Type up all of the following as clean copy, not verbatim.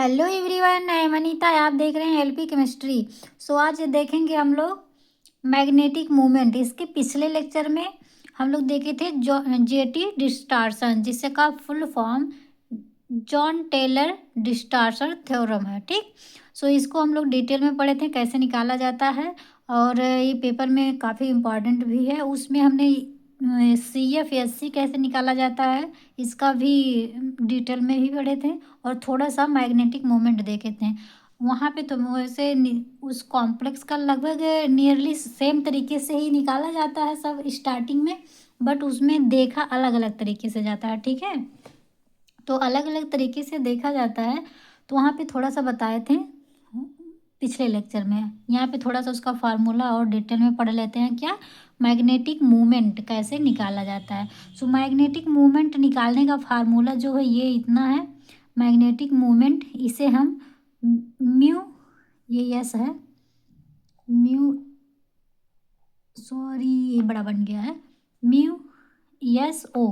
Hello everyone, I am Anita. आप देख रहे हैं एलपी केमिस्ट्री। आज देखेंगे हम लोग मैग्नेटिक मोमेंट। इसके पिछले लेक्चर में हम लोग देखे थे जेटी डिस्टार्सन, जिससे का full form John Taylor distortion theorem है। ठीक। इसको हम लोग डिटेल में पढ़े थे कैसे निकाला जाता है, और ये पेपर में काफ़ी इम्पॉर्टेंट भी है। उसमें हमने CFSC कैसे निकाला जाता है इसका भी डिटेल में ही पढ़े थे, और थोड़ा सा मैग्नेटिक मोमेंट देखे थे। वहाँ पे तो वैसे उस कॉम्प्लेक्स का लगभग नियरली सेम तरीके से ही निकाला जाता है सब स्टार्टिंग में, बट उसमें देखा अलग अलग तरीके से जाता है। ठीक है, तो अलग अलग तरीके से देखा जाता है। तो वहाँ पे थोड़ा सा बताए थे पिछले लेक्चर में। यहाँ पे थोड़ा सा उसका फार्मूला और डिटेल में पढ़ लेते हैं, क्या मैग्नेटिक मूवमेंट कैसे निकाला जाता है। मैग्नेटिक मूवमेंट निकालने का फार्मूला जो है ये इतना है। मैग्नेटिक मूवमेंट इसे हम म्यू, ये यस है, म्यू, सॉरी ये बड़ा बन गया है, म्यू यस ओ,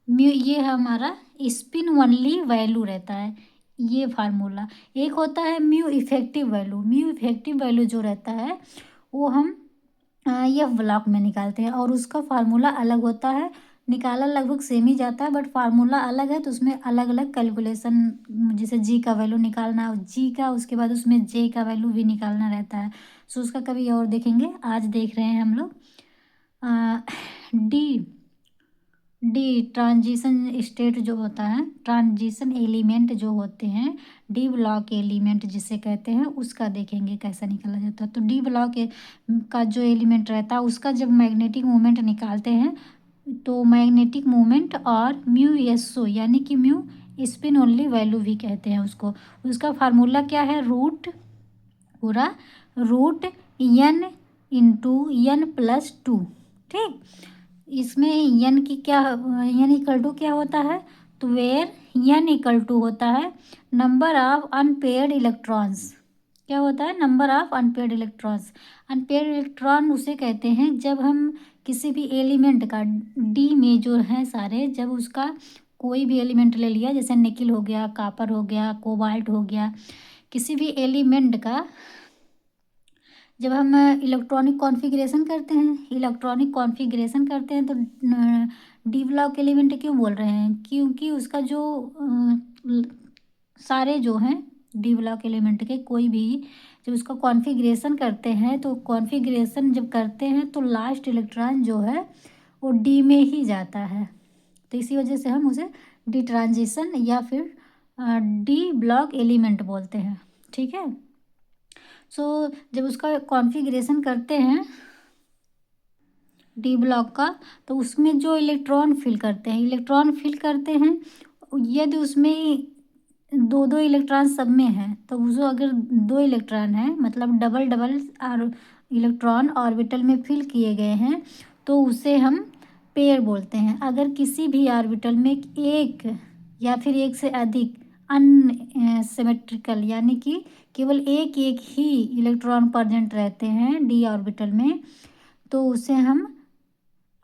म्यू ये हमारा स्पिन वनली वैल्यू रहता है, ये फार्मूला। एक होता है mu effective value. Mu effective value जो रहता है वो हम ये ब्लॉक में निकालते हैं, और उसका फार्मूला अलग होता है। निकाला लगभग सेम ही जाता है, बट फार्मूला अलग है, तो उसमें अलग अलग कैलकुलेशन, जैसे जी का वैल्यू निकालना, जी का, उसके बाद उसमें जे का वैल्यू भी निकालना रहता है। उसका कभी और देखेंगे। आज देख रहे हैं हम लोग डी डी ट्रांजिशन स्टेट जो होता है, ट्रांजिशन एलिमेंट जो होते हैं, डी ब्लॉक एलिमेंट जिसे कहते हैं, उसका देखेंगे कैसा निकाला जाता है। तो डी ब्लॉक का जो एलिमेंट रहता है उसका जब मैग्नेटिक मोमेंट निकालते हैं, तो मैग्नेटिक मोमेंट और म्यू एस ओ यानी कि म्यू स्पिन ओनली वैल्यू भी कहते हैं उसको। उसका फार्मूला क्या है, पूरा root N into N plus two. ठीक। इसमें एन की क्या, एन इक्वल टू क्या होता है, तो वेयर एन इक्वल टू होता है नंबर ऑफ अनपेयर्ड इलेक्ट्रॉन्स। क्या होता है, number of unpaired electrons. Unpaired electron उसे कहते हैं जब हम किसी भी एलिमेंट का, डी में जो है सारे, जब उसका कोई भी एलिमेंट ले लिया, जैसे निकिल हो गया, कापर हो गया, कोबाल्ट हो गया, किसी भी एलिमेंट का जब हम इलेक्ट्रॉनिक कॉन्फ़िगरेशन करते हैं तो डी ब्लॉक एलिमेंट क्यों बोल रहे हैं, क्योंकि उसका जो सारे जो हैं डी ब्लॉक एलिमेंट के कोई भी जब उसका कॉन्फ़िगरेशन करते हैं, तो कॉन्फ़िगरेशन जब करते हैं तो लास्ट इलेक्ट्रॉन जो है वो डी में ही जाता है। तो इसी वजह से हम उसे डी ट्रांजिशन या फिर डी ब्लॉक एलिमेंट बोलते हैं। ठीक है। जब उसका कॉन्फ़िगरेशन करते हैं डी ब्लॉक का, तो उसमें जो इलेक्ट्रॉन फिल करते हैं, यदि उसमें दो दो इलेक्ट्रॉन सब में है, तो उसको अगर दो इलेक्ट्रॉन है, मतलब डबल डबल और इलेक्ट्रॉन ऑर्बिटल में फिल किए गए हैं, तो उसे हम पेयर बोलते हैं। अगर किसी भी ऑर्बिटल में एक या फिर एक से अधिक अनसिमेट्रिकल यानी कि केवल एक एक ही इलेक्ट्रॉन प्रेजेंट रहते हैं डी ऑर्बिटल में, तो उसे हम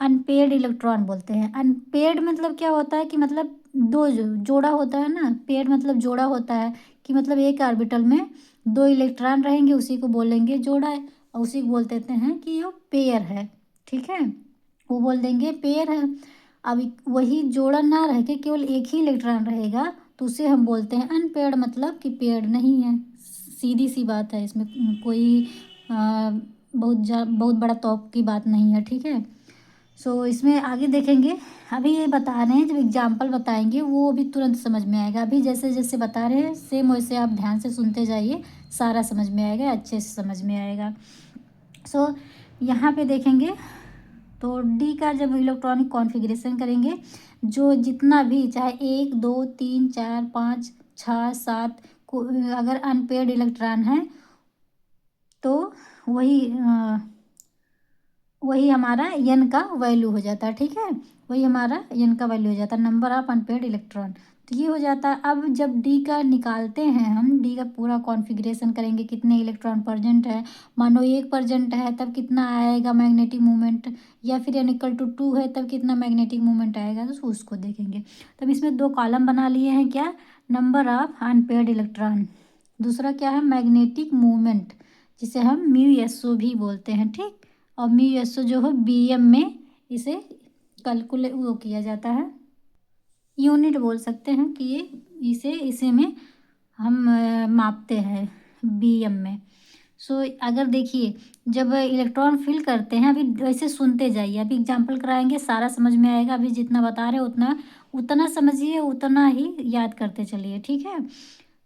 अनपेयर्ड इलेक्ट्रॉन बोलते हैं। अनपेयर्ड मतलब क्या होता है कि मतलब दो जोड़ा होता है ना, पेयर मतलब जोड़ा होता है, कि मतलब एक ऑर्बिटल में दो इलेक्ट्रॉन रहेंगे, उसी को बोलेंगे जोड़ा है, और उसी को बोल देते हैं कि ये पेयर है। ठीक है, वो बोल देंगे पेयर है। अब वही जोड़ा ना रह के केवल एक ही इलेक्ट्रॉन रहेगा, तो उसे हम बोलते हैं अनपेयर्ड, मतलब कि पेयर्ड नहीं है। सीधी सी बात है, इसमें कोई बहुत बड़ा तौप की बात नहीं है। ठीक है। इसमें आगे देखेंगे। अभी ये बता रहे हैं, जब एग्जाम्पल बताएंगे वो अभी तुरंत समझ में आएगा। अभी जैसे जैसे बता रहे हैं सेम वैसे आप ध्यान से सुनते जाइए, सारा समझ में आएगा, अच्छे से समझ में आएगा। यहाँ पे देखेंगे तो डी का जब इलेक्ट्रॉनिक कॉन्फ़िगरेशन करेंगे, जो जितना भी चाहे 1 2 3 4 5 6 7 अगर अनपेयर्ड इलेक्ट्रॉन है, तो वही हमारा एन का वैल्यू हो जाता है। ठीक है, वही हमारा एन का वैल्यू हो जाता है, नंबर ऑफ अनपेयर्ड इलेक्ट्रॉन। तो ये हो जाता है। अब जब डी का निकालते हैं, हम डी का पूरा कॉन्फ़िगरेशन करेंगे, कितने इलेक्ट्रॉन प्रेजेंट है, मानो 1 प्रेजेंट है तब कितना आएगा मैग्नेटिक मोमेंट, या फिर n इक्वल टू 2 है तब कितना मैग्नेटिक मोमेंट आएगा, तो उसको देखेंगे। तब इसमें 2 कॉलम बना लिए हैं, क्या नंबर ऑफ अनपेयर्ड इलेक्ट्रॉन। दूसरा क्या है, मैग्नेटिक मूवमेंट, जिसे हम म्यू भी बोलते हैं, ठीक। और म्यू जो है BM में इसे कैलकुलेट वो किया जाता है, यूनिट बोल सकते हैं कि ये इसे में हम मापते हैं BM में। सो अगर देखिए जब इलेक्ट्रॉन फिल करते हैं, अभी वैसे सुनते जाइए, अभी एग्जांपल कराएंगे सारा समझ में आएगा, अभी जितना बता रहे हैं उतना उतना समझिए, उतना ही याद करते चलिए, ठीक है।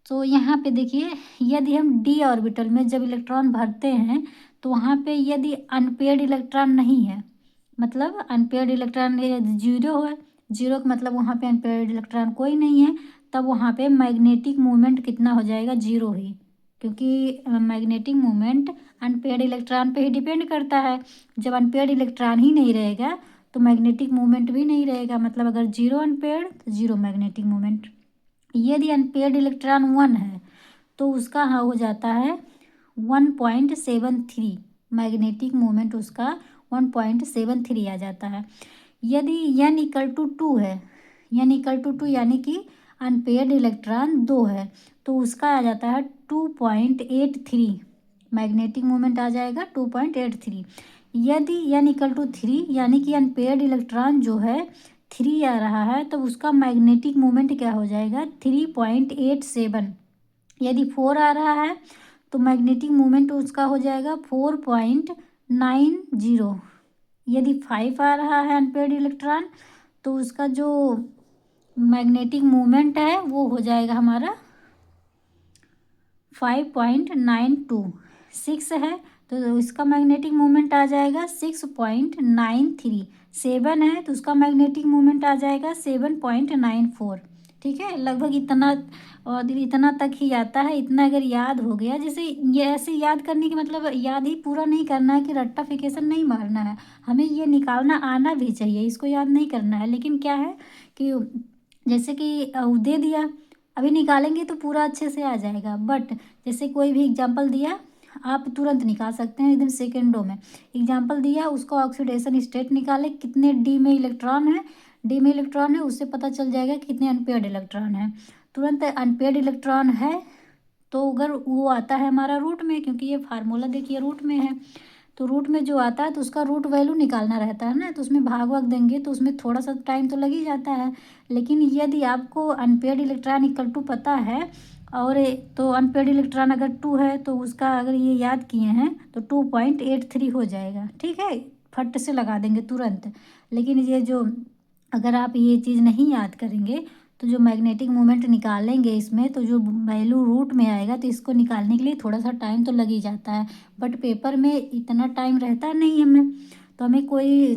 तो यहाँ पे देखिए, यदि हम D ऑर्बिटल में जब इलेक्ट्रॉन भरते हैं तो वहाँ पे यदि अनपेयर्ड इलेक्ट्रॉन नहीं है, मतलब अनपेयर्ड इलेक्ट्रॉन जीरो है, जीरो का मतलब वहाँ पे अनपेयर्ड इलेक्ट्रॉन कोई नहीं है, तब वहाँ पे मैग्नेटिक मूवमेंट कितना हो जाएगा, जीरो ही, क्योंकि मैग्नेटिक मूवमेंट अनपेयर्ड इलेक्ट्रॉन पे ही डिपेंड करता है। जब अनपेयर्ड इलेक्ट्रॉन ही नहीं रहेगा तो मैग्नेटिक मूवमेंट भी नहीं रहेगा, मतलब अगर जीरो अनपेयर्ड तो जीरो मैग्नेटिक मूवमेंट। यदि अनपेयर्ड इलेक्ट्रॉन 1 है तो उसका हो जाता है 1.73, मैग्नेटिक मोमेंट उसका 1.73 आ जाता है। यदि n इक्वल टू 2 है, n इक्वल टू 2 यानी कि अनपेयर्ड इलेक्ट्रॉन 2 है, तो उसका आ जाता है 2.83, मैग्नेटिक मोमेंट आ जाएगा 2.83। यदि n इक्वल टू 3 यानी कि अनपेयर्ड इलेक्ट्रॉन जो है 3 आ रहा है, तो उसका मैग्नेटिक मोमेंट क्या हो जाएगा, 3.87। यदि 4 आ रहा है तो मैग्नेटिक मोमेंट उसका हो जाएगा 4.90। यदि 5 आ रहा है अनपेयर्ड इलेक्ट्रॉन तो उसका जो मैग्नेटिक मोमेंट है वो हो जाएगा हमारा 5.92। 6 है तो इसका मैग्नेटिक मोमेंट आ जाएगा 6.93। 7 है तो उसका मैग्नेटिक मोमेंट आ जाएगा 7.94। ठीक है, लगभग इतना, और इतना तक ही आता है। इतना अगर याद हो गया, जैसे ये ऐसे याद करने की मतलब याद ही पूरा नहीं करना है कि रट्टाफिकेशन नहीं मारना है, हमें ये निकालना आना भी चाहिए, इसको याद नहीं करना है। लेकिन क्या है कि जैसे कि दे दिया, अभी निकालेंगे तो पूरा अच्छे से आ जाएगा, बट जैसे कोई भी एग्जांपल दिया आप तुरंत निकाल सकते हैं एकदम सेकेंडों में। एग्जांपल दिया, उसको ऑक्सीडेशन स्टेट निकाले, कितने डी में इलेक्ट्रॉन है, डी में इलेक्ट्रॉन है, उससे पता चल जाएगा कितने अनपेयर्ड इलेक्ट्रॉन है। तुरंत अनपेयर्ड इलेक्ट्रॉन है तो अगर वो आता है हमारा रूट में, क्योंकि ये फार्मूला देखिए रूट में है, तो रूट में जो आता है तो उसका रूट वैल्यू निकालना रहता है ना, तो उसमें भाग भाग देंगे तो उसमें थोड़ा सा टाइम तो लग ही जाता है। लेकिन यदि आपको अनपेयर्ड इलेक्ट्रॉन इक्वल टू पता है, और तो अनपेयर्ड इलेक्ट्रॉन अगर 2 है तो उसका अगर ये याद किए हैं तो 2.83 हो जाएगा। ठीक है, फट से लगा देंगे तुरंत। लेकिन ये जो अगर आप ये चीज़ नहीं याद करेंगे तो जो मैग्नेटिक मोमेंट निकालेंगे इसमें, तो जो वैल्यू रूट में आएगा, तो इसको निकालने के लिए थोड़ा सा टाइम तो लग ही जाता है। बट पेपर में इतना टाइम रहता नहीं हमें, तो हमें कोई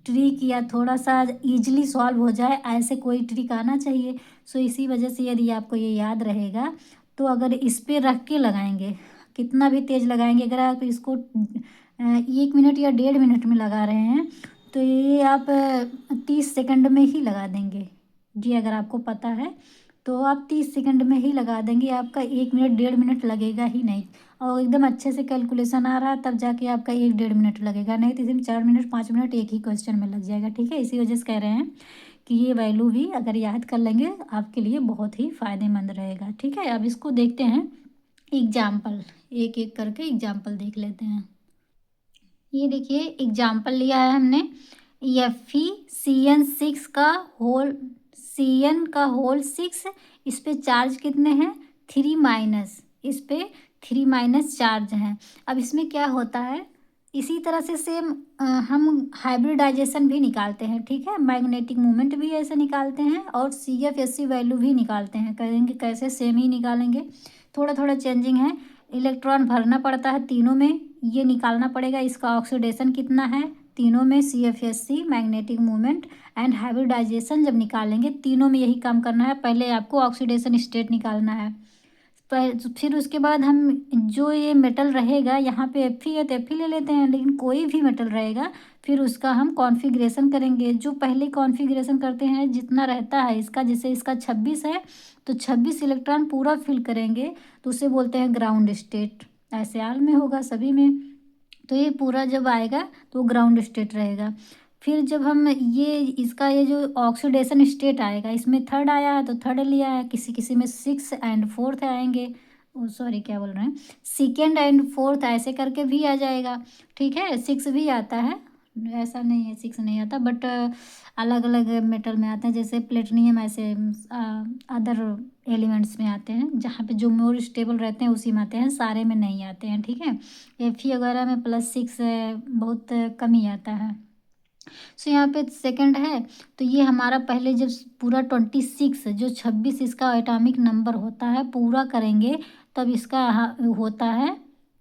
ट्रिक या थोड़ा सा इजीली सॉल्व हो जाए ऐसे कोई ट्रिक आना चाहिए। सो इसी वजह से यदि आपको ये याद रहेगा तो अगर इस पे रख के लगाएंगे, कितना भी तेज़ लगाएंगे, अगर आप इसको 1 मिनट या 1.5 मिनट में लगा रहे हैं तो ये आप 30 सेकंड में ही लगा देंगे जी। अगर आपको पता है तो आप 30 सेकंड में ही लगा देंगे, आपका 1 मिनट 1.5 मिनट लगेगा ही नहीं। और एकदम अच्छे से कैलकुलेशन आ रहा है तब जाके आपका 1-1.5 मिनट लगेगा, नहीं तो इसमें 4 मिनट 5 मिनट एक ही क्वेश्चन में लग जाएगा। ठीक है, इसी वजह से कह रहे हैं कि ये वैल्यू भी अगर याद कर लेंगे आपके लिए बहुत ही फ़ायदेमंद रहेगा। ठीक है, अब इसको देखते हैं एग्जाम्पल, एक एक करके एग्जाम्पल देख लेते हैं। ये देखिए एग्जाम्पल लिया है हमने, FeCN6 का होल, Cn6, इस पे चार्ज कितने हैं 3-, इस पे 3- चार्ज हैं। अब इसमें क्या होता है, इसी तरह से सेम हम हाइब्रिडाइजेशन भी निकालते हैं। ठीक है, मैग्नेटिक मोमेंट भी ऐसे निकालते हैं और CFSC वैल्यू भी निकालते हैं। कहेंगे कैसे, सेम ही निकालेंगे, थोड़ा थोड़ा चेंजिंग है। इलेक्ट्रॉन भरना पड़ता है तीनों में, ये निकालना पड़ेगा इसका ऑक्सीडेशन कितना है तीनों में, CFSC, magnetic moment and hybridisation जब निकालेंगे तीनों में यही काम करना है। पहले आपको ऑक्सीडेशन स्टेट निकालना है, फिर उसके बाद हम जो ये मेटल रहेगा, यहाँ पे Fe है तो Fe ले लेते हैं, लेकिन कोई भी मेटल रहेगा फिर उसका हम कॉन्फ़िगरेशन करेंगे। जो पहले कॉन्फ़िगरेशन करते हैं जितना रहता है इसका, जैसे इसका 26 है तो 26 इलेक्ट्रॉन पूरा फिल करेंगे तो उसे बोलते हैं ग्राउंड स्टेट। ऐसे आल में होगा सभी में, तो ये पूरा जब आएगा तो ग्राउंड स्टेट रहेगा। फिर जब हम ये इसका ये जो ऑक्सीडेशन स्टेट आएगा, इसमें थर्ड आया है तो थर्ड लिया है, किसी किसी में सिक्स एंड फोर्थ आएंगे, ओ सॉरी क्या बोल रहे हैं, सेकेंड एंड फोर्थ ऐसे करके भी आ जाएगा। ठीक है, सिक्स भी आता है, ऐसा नहीं है सिक्स नहीं आता, बट अलग अलग मेटल में आते हैं, जैसे प्लेटिनियम ऐसे अदर एलिमेंट्स में आते हैं, जहाँ पे जो मोर स्टेबल रहते हैं उसी में आते हैं, सारे में नहीं आते हैं। ठीक है, एफ वगैरह में +6 बहुत कम ही आता है। सो यहाँ पे सेकंड है, तो ये हमारा पहले जब पूरा 26 जो 26 इसका एटॉमिक नंबर होता है पूरा करेंगे, तब इसका होता है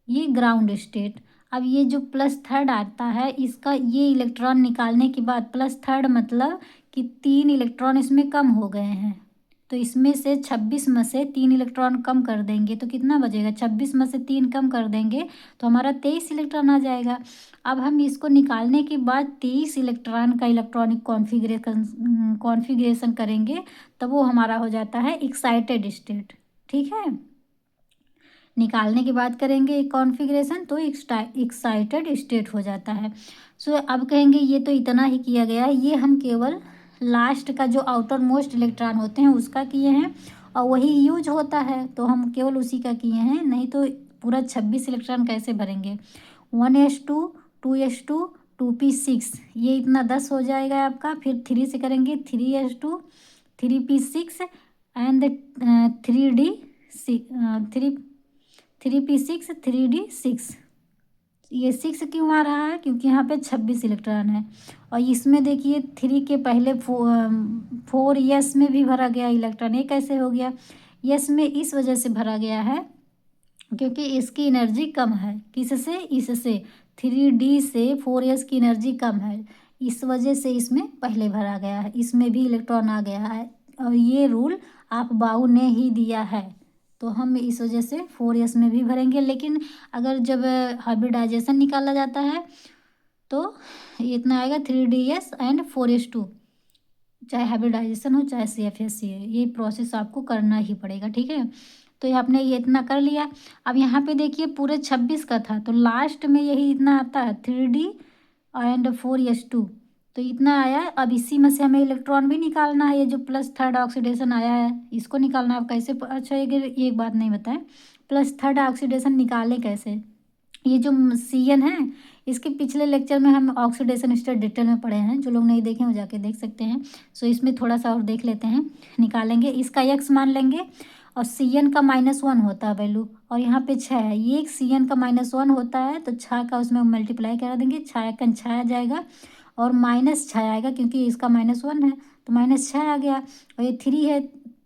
ये ग्राउंड स्टेट। अब ये जो प्लस थर्ड आता है, इसका ये इलेक्ट्रॉन निकालने के बाद प्लस थर्ड मतलब कि 3 इलेक्ट्रॉन इसमें कम हो गए हैं, तो इसमें से 26 में से 3 इलेक्ट्रॉन कम कर देंगे तो कितना बचेगा, 26 में से 3 कम कर देंगे तो हमारा 23 इलेक्ट्रॉन आ जाएगा। अब हम इसको निकालने के बाद 23 इलेक्ट्रॉन का इलेक्ट्रॉनिक कॉन्फ़िगरेशन करेंगे, तब वो हमारा हो जाता है एक्साइटेड स्टेट। ठीक है, निकालने के बाद करेंगे कॉन्फ़िगरेशन तो एक्साइटेड स्टेट हो जाता है। सो अब कहेंगे ये तो इतना ही किया गया है, ये हम केवल लास्ट का जो आउटर मोस्ट इलेक्ट्रॉन होते हैं उसका किए हैं, और वही यूज होता है तो हम केवल उसी का किए हैं, नहीं तो पूरा 26 इलेक्ट्रॉन कैसे भरेंगे। 1s2 2s2 2p6 ये इतना 10 हो जाएगा आपका। फिर 3 से करेंगे 3s2 3p6 and 3p6 3d6। ये 6 क्यों आ रहा है, क्योंकि यहाँ पे 26 इलेक्ट्रॉन है, और इसमें देखिए 3 के पहले 4 यस में भी भरा गया इलेक्ट्रॉन। ये कैसे हो गया, यस में इस वजह से भरा गया है क्योंकि इसकी एनर्जी कम है, किससे, इससे 3d से 4s की एनर्जी कम है, इस वजह से इसमें पहले भरा गया है, इसमें भी इलेक्ट्रॉन आ गया है, और ये रूल आप बाउ ने ही दिया है, तो हम इस वजह से 4s में भी भरेंगे। लेकिन अगर जब हाइब्रिडाइजेशन निकाला जाता है तो ये इतना आएगा 3ds एंड 4s2, चाहे हाइब्रिडाइजेशन हो चाहे CFSC है, ये प्रोसेस आपको करना ही पड़ेगा। ठीक है, तो ये आपने ये इतना कर लिया। अब यहाँ पे देखिए पूरे 26 का था तो लास्ट में यही इतना आता है 3d एंड 4s2, तो इतना आया। अब इसी में से हमें इलेक्ट्रॉन भी निकालना है, ये जो प्लस थर्ड ऑक्सीडेशन आया है इसको निकालना है। अब कैसे, अच्छा एक बात नहीं बताएं, प्लस थर्ड ऑक्सीडेशन निकालें कैसे। ये जो CN है इसके पिछले लेक्चर में हम ऑक्सीडेशन स्टेट डिटेल में पढ़े हैं, जो लोग नहीं देखे वो जाके देख सकते हैं। सो इसमें थोड़ा सा और देख लेते हैं। निकालेंगे, इसका x मान लेंगे और CN का -1 होता है वैल्यू, और यहाँ पे 6 है, ये एक CN का -1 होता है तो 6 का उसमें मल्टीप्लाई करा देंगे, 6 का 6 आ जाएगा और -6 आएगा क्योंकि इसका -1 है तो -6 आ गया। और ये 3 है,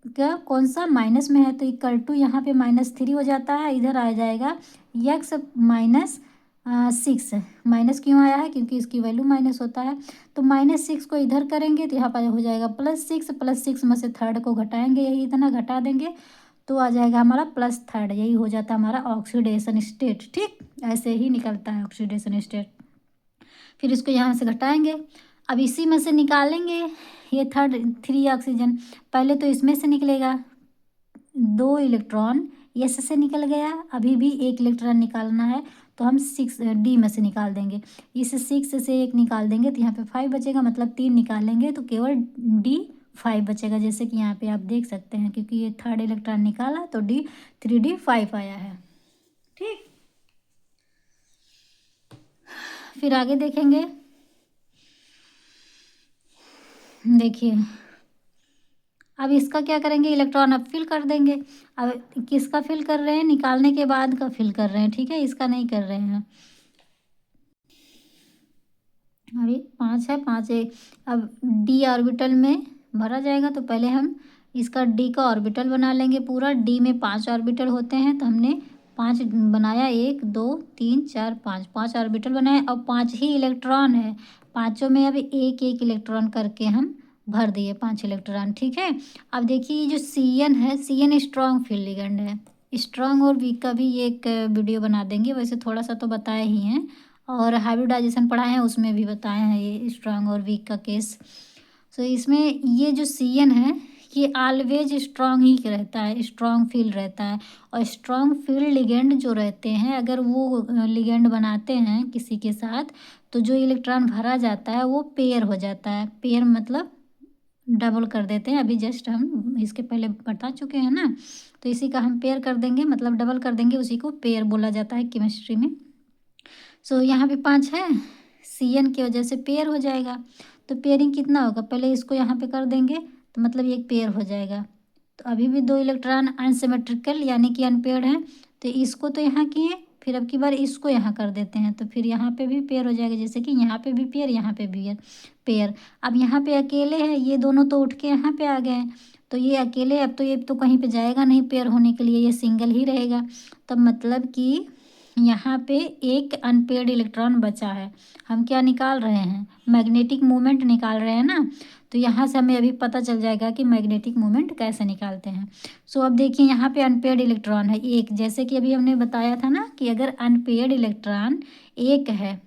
क्या कौन सा माइनस में है तो इक्वल टू यहाँ पे -3 हो जाता है, इधर आ जाएगा x -6। माइनस क्यों आया है, क्योंकि इसकी वैल्यू माइनस होता है, तो -6 को इधर करेंगे तो यहाँ पर हो जाएगा +6, +6 में से थर्ड को घटाएंगे, यही इतना घटा देंगे तो आ जाएगा हमारा +3, यही हो जाता है हमारा ऑक्सीडेशन स्टेट। ठीक, ऐसे ही निकलता है ऑक्सीडेशन स्टेट। फिर इसको यहाँ से घटाएंगे, अब इसी में से निकालेंगे ये थर्ड 3 ऑक्सीजन, पहले तो इसमें से निकलेगा 2 इलेक्ट्रॉन, एस से निकल गया, अभी भी 1 इलेक्ट्रॉन निकालना है तो हम 6d में से निकाल देंगे, इस 6 से 1 निकाल देंगे तो यहाँ पे 5 बचेगा, मतलब 3 निकालेंगे तो केवल d5 बचेगा, जैसे कि यहाँ पे आप देख सकते हैं, क्योंकि ये थर्ड इलेक्ट्रॉन निकाला तो 3d5 आया है। ठीक, फिर आगे देखेंगे, देखिए अब इसका क्या करेंगे, इलेक्ट्रॉन अब फिल कर देंगे। अब किसका फिल कर रहे हैं, निकालने के बाद का फिल कर रहे हैं, ठीक है, इसका नहीं कर रहे हैं। अभी 5 है, 5 है, अब d ऑर्बिटल में भरा जाएगा तो पहले हम इसका d का ऑर्बिटल बना लेंगे पूरा। d में 5 ऑर्बिटल होते हैं तो हमने 5 बनाया, 1 2 3 4 5, 5 ऑर्बिटल बनाए, और 5 ही इलेक्ट्रॉन है, पाँचों में अब एक एक इलेक्ट्रॉन करके हम भर दिए 5 इलेक्ट्रॉन। ठीक है, अब देखिए ये जो CN है, CN स्ट्रॉन्ग फील्ड लिगेंड है, स्ट्रॉन्ग और वीक का भी एक वीडियो बना देंगे, वैसे थोड़ा सा तो बताए ही हैं, और हाइब्रिडाइजेशन पढ़ाए हैं उसमें भी बताए हैं ये स्ट्रॉन्ग और वीक का केस। सो इसमें ये जो CN है ये ऑलवेज स्ट्रॉन्ग ही रहता है, स्ट्रॉन्ग फील्ड रहता है। और स्ट्रॉन्ग फील्ड लिगेंड जो रहते हैं, अगर वो लिगेंड बनाते हैं किसी के साथ, तो जो इलेक्ट्रॉन भरा जाता है वो पेयर हो जाता है। पेयर मतलब डबल कर देते हैं। अभी जस्ट हम इसके पहले बता चुके हैं ना, तो इसी का हम पेयर कर देंगे, मतलब डबल कर देंगे, उसी को पेयर बोला जाता है केमिस्ट्री में। सो यहाँ पे 5 है, CN की वजह से पेयर हो जाएगा। तो पेयरिंग कितना होगा, पहले इसको यहाँ पे कर देंगे तो मतलब ये पेयर हो जाएगा। तो अभी भी 2 इलेक्ट्रॉन अनसिमेट्रिकल यानी कि अनपेयर्ड हैं, तो इसको तो यहाँ किए, फिर अब की बार इसको यहाँ कर देते हैं, तो फिर यहाँ पे भी पेयर हो जाएगा। जैसे कि यहाँ पे भी पेयर, यहाँ पे भी पेयर। अब यहाँ पे अकेले हैं, ये दोनों तो उठ के यहाँ पे आ गए हैं, तो ये अकेले, अब तो ये तो कहीं पे जाएगा नहीं पेयर होने के लिए, ये सिंगल ही रहेगा। तब मतलब कि यहाँ पे एक अनपेयर्ड इलेक्ट्रॉन बचा है। हम क्या निकाल रहे हैं, मैग्नेटिक मोमेंट निकाल रहे हैं ना। तो यहाँ से हमें अभी पता चल जाएगा कि मैग्नेटिक मोमेंट कैसे निकालते हैं। सो अब देखिए यहाँ पे अनपेयर्ड इलेक्ट्रॉन है एक, जैसे कि अभी हमने बताया था ना कि अगर अनपेयर्ड इलेक्ट्रॉन एक है,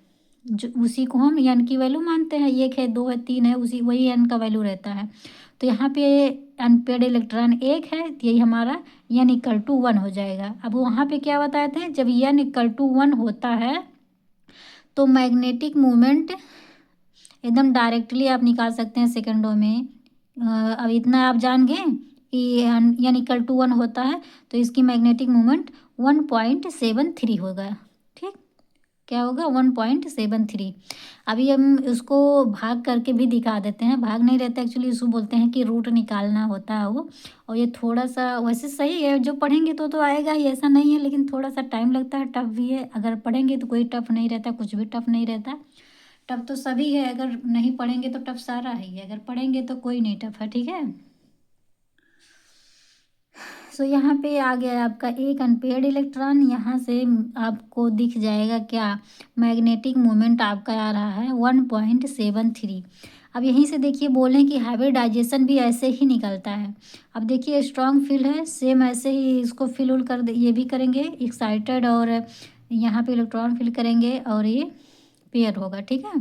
जो उसी को हम एन की वैल्यू मानते हैं। 1 है, 2 है, 3 है, उसी वही एन का वैल्यू रहता है। तो यहाँ पे अनपेयर्ड इलेक्ट्रॉन एक है, तो यही हमारा n = 1 हो जाएगा। अब वहाँ पे क्या बताए थे, जब n = 1 होता है तो मैग्नेटिक मोमेंट एकदम डायरेक्टली आप निकाल सकते हैं सेकंडों में। अब इतना आप जान गए कि n = 1 होता है, तो इसकी मैग्नेटिक मोमेंट 1.73 होगा। ठीक, क्या होगा, 1.73। अभी हम उसको भाग करके भी दिखा देते हैं। भाग नहीं रहता एक्चुअली, उसको बोलते हैं कि रूट निकालना होता है वो। और ये थोड़ा सा वैसे सही है, जो पढ़ेंगे तो आएगा ही, ऐसा नहीं है, लेकिन थोड़ा सा टाइम लगता है, टफ भी है। अगर पढ़ेंगे तो कोई टफ नहीं रहता, कुछ भी टफ नहीं रहता। टफ तो सभी है, अगर नहीं पढ़ेंगे तो टफ सारा ही है, अगर पढ़ेंगे तो कोई नहीं टफ है। ठीक है। सो यहाँ पे आ गया आपका एक अनपेयर्ड इलेक्ट्रॉन। यहाँ से आपको दिख जाएगा क्या, मैग्नेटिक मोमेंट आपका आ रहा है 1.73। अब यहीं से देखिए बोलें कि हाइब्रिडाइजेशन भी ऐसे ही निकलता है। अब देखिए स्ट्रॉन्ग फील्ड है, सेम ऐसे ही इसको फिल उल कर दे, ये भी करेंगे एक्साइटेड, और यहाँ पे इलेक्ट्रॉन फिल करेंगे और ये पेयर होगा। ठीक है,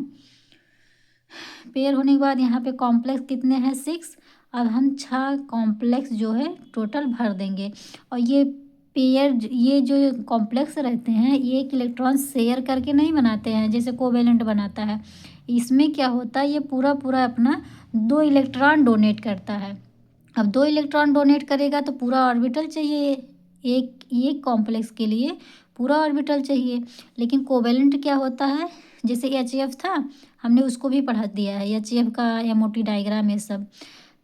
पेयर होने के बाद यहाँ पे कॉम्प्लेक्स कितने हैं, 6। अब हम 6 कॉम्प्लेक्स जो है टोटल भर देंगे। और ये पेयर, ये जो कॉम्प्लेक्स रहते हैं, ये एक इलेक्ट्रॉन शेयर करके नहीं बनाते हैं जैसे कोवेलेंट बनाता है। इसमें क्या होता है, ये पूरा पूरा अपना 2 इलेक्ट्रॉन डोनेट करता है। अब 2 इलेक्ट्रॉन डोनेट करेगा तो पूरा ऑर्बिटल चाहिए, एक कॉम्प्लेक्स के लिए पूरा ऑर्बिटल चाहिए। लेकिन कोवेलेंट क्या होता है, जैसे HF था, हमने उसको भी पढ़ा दिया है, HF का MOT डायग्राम ये सब।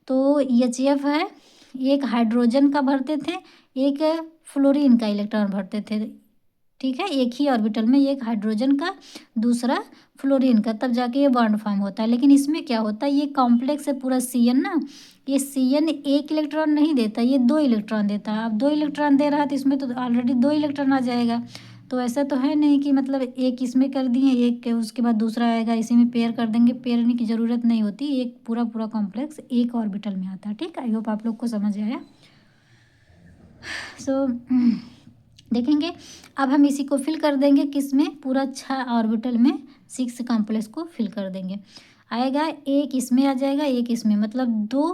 तो HF है, एक हाइड्रोजन का भरते थे, एक फ्लोरीन का इलेक्ट्रॉन भरते थे। ठीक है, एक ही ऑर्बिटल में, एक हाइड्रोजन का, दूसरा फ्लोरीन का, तब जाके ये बॉन्ड फॉर्म होता है। लेकिन इसमें क्या होता है, ये कॉम्प्लेक्स है पूरा CN ना, ये CN एक इलेक्ट्रॉन नहीं देता, ये 2 इलेक्ट्रॉन देता है। अब 2 इलेक्ट्रॉन दे रहा है तो इसमें तो ऑलरेडी 2 इलेक्ट्रॉन आ जाएगा। तो ऐसा तो है नहीं कि मतलब एक इसमें कर दिए, एक के उसके बाद दूसरा आएगा, इसी में पेयर कर देंगे, पेयर करने की ज़रूरत नहीं होती। एक पूरा पूरा कॉम्प्लेक्स एक ऑर्बिटल में आता है। ठीक है, आई होप आप लोग को समझ आया। सो देखेंगे, अब हम इसी को फिल कर देंगे किस में, पूरा 6 ऑर्बिटल में 6 कॉम्प्लेक्स को फिल कर देंगे। आएगा एक इसमें आ जाएगा, एक इसमें, मतलब 2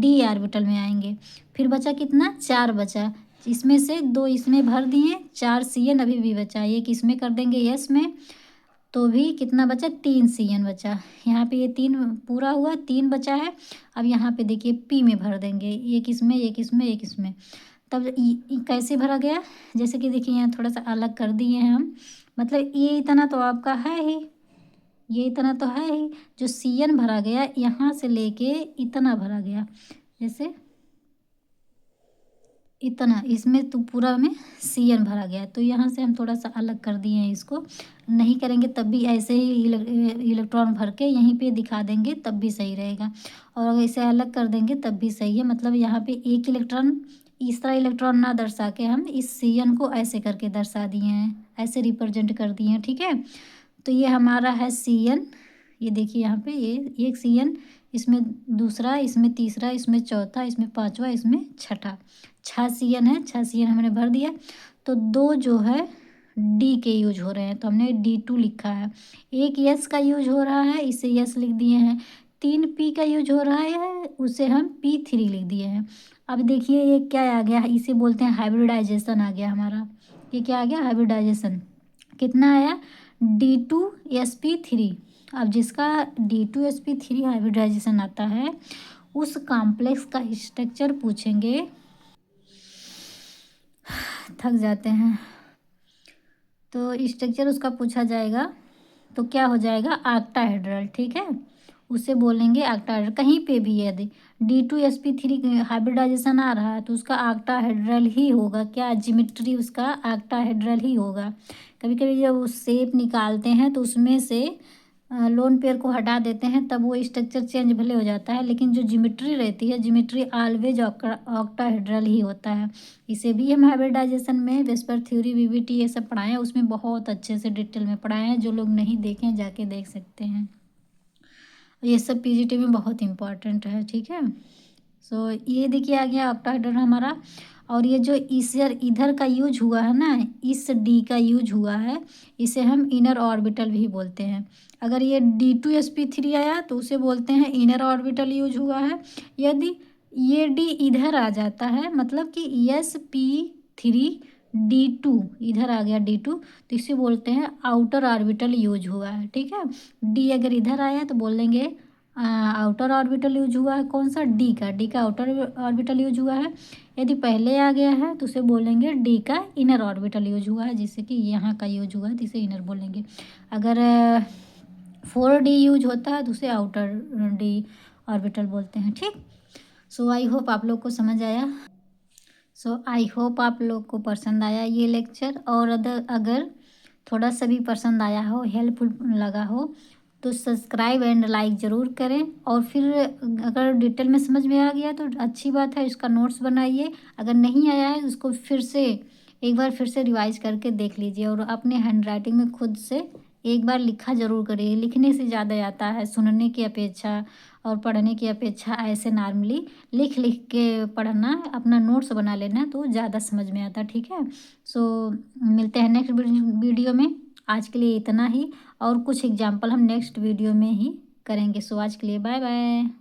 D ऑर्बिटल में आएंगे। फिर बचा कितना, 4 बचा, इसमें से 2 इसमें भर दिए, 4 CN अभी भी बचा, एक इसमें कर देंगे S में, तो भी कितना बचा, 3 CN बचा। यहाँ पे ये 3 पूरा हुआ, 3 बचा है। अब यहाँ पे देखिए P में भर देंगे, एक इसमें, एक इसमें, एक इसमें। तब कैसे भरा गया, जैसे कि देखिए यहाँ थोड़ा सा अलग कर दिए हैं हम, मतलब ये इतना तो आपका है ही, ये इतना तो है ही, जो CN भरा गया यहाँ से लेके इतना भरा गया, जैसे इतना, इसमें तो पूरा में CN भरा गया। तो यहाँ से हम थोड़ा सा अलग कर दिए हैं, इसको नहीं करेंगे तब भी ऐसे ही इलेक्ट्रॉन भर के यहीं पे दिखा देंगे तब भी सही रहेगा, और अगर इसे अलग कर देंगे तब भी सही है। मतलब यहाँ पे एक इलेक्ट्रॉन, इस तरह इलेक्ट्रॉन ना दर्शा के हम इस CN को ऐसे करके दर्शा दिए हैं, ऐसे रिप्रेजेंट कर दिए हैं। ठीक है, तो ये हमारा है CN, ये देखिए यहाँ पे ये एक CN, इसमें दूसरा, इसमें तीसरा, इसमें चौथा, इसमें पांचवा, इसमें छठा, 6 CN है, 6 CN हमने भर दिया। तो 2 जो है D के यूज हो रहे हैं, तो हमने D2 लिखा है। एक S का यूज हो रहा है, इसे S लिख दिए हैं। 3p का यूज हो रहा है, उसे हम p3 लिख दिए हैं। अब देखिए ये क्या आ गया, इसे बोलते हैं हाइब्रिडाइजेशन आ गया हमारा। ये क्या आ गया, हाइब्रिडाइजेशन। कितना आया, D2sp3। अब जिसका D2sp3 हाइब्रिडाइजेशन आता है, उस कॉम्प्लेक्स का स्ट्रक्चर पूछेंगे, थक जाते हैं, तो स्ट्रक्चर उसका पूछा जाएगा तो क्या हो जाएगा, ऑक्टाहेड्रल। ठीक है, उसे बोलेंगे ऑक्टाहेड्रल। कहीं पे भी यदि D2sp3 हाइब्रिडाइजेशन आ रहा है तो उसका ऑक्टाहेड्रल ही होगा। क्या, जियोमेट्री उसका ऑक्टाहेड्रल ही होगा। कभी कभी जब वो शेप निकालते हैं तो उसमें से लोन पेयर को हटा देते हैं, तब वो स्ट्रक्चर चेंज भले हो जाता है, लेकिन जो जियोमेट्री रहती है, जियोमेट्री ऑलवेज ऑक्टाहेड्रल ही होता है। इसे भी हम हाइब्रिडाइजेशन में वेस्पर थ्योरी, वीवीटी ये सब पढ़ाए हैं, उसमें बहुत अच्छे से डिटेल में पढ़ाए हैं। जो लोग नहीं देखे हैं जाके देख सकते हैं। ये सब पीजीटी में बहुत इंपॉर्टेंट है। ठीक है, सो ये देखिए आ गया ऑक्टाहेड्रल हमारा। और ये जो इधर का यूज हुआ है ना, इस डी का यूज हुआ है, इसे हम इनर ऑर्बिटल भी बोलते हैं। अगर ये D2sp3 आया तो उसे बोलते हैं इनर ऑर्बिटल यूज हुआ है। यदि ये डी इधर आ जाता है, मतलब कि sp3 D2 इधर आ गया D2, तो इसे बोलते हैं आउटर ऑर्बिटल यूज हुआ है। ठीक है, डी अगर इधर आया तो बोल देंगे आउटर ऑर्बिटल यूज हुआ है। कौन सा, डी का आउटर ऑर्बिटल यूज हुआ है। यदि पहले आ गया है तो उसे बोलेंगे डी का इनर ऑर्बिटल यूज हुआ है, जिससे कि यहाँ का यूज हुआ है तो इसे इनर बोलेंगे। अगर 4D यूज होता है तो उसे आउटर डी ऑर्बिटल बोलते हैं। ठीक, सो आई होप आप लोग को समझ आया। आई होप आप लोग को पसंद आया ये लेक्चर, और अगर थोड़ा सा भी पसंद आया हो, हेल्पफुल लगा हो, तो सब्सक्राइब एंड लाइक ज़रूर करें। और फिर अगर डिटेल में समझ में आ गया तो अच्छी बात है, इसका नोट्स बनाइए। अगर नहीं आया है उसको फिर से एक बार फिर से रिवाइज करके देख लीजिए, और अपने हैंड राइटिंग में खुद से एक बार लिखा ज़रूर करिए। लिखने से ज़्यादा आता है सुनने की अपेक्षा और पढ़ने की अपेक्षा। ऐसे नॉर्मली लिख लिख के पढ़ना, अपना नोट्स बना लेना, तो ज़्यादा समझ में आता। ठीक है, सो मिलते हैं नेक्स्ट वीडियो में। आज के लिए इतना ही, और कुछ एग्जाम्पल हम नेक्स्ट वीडियो में ही करेंगे। सो आज के लिए बाय बाय।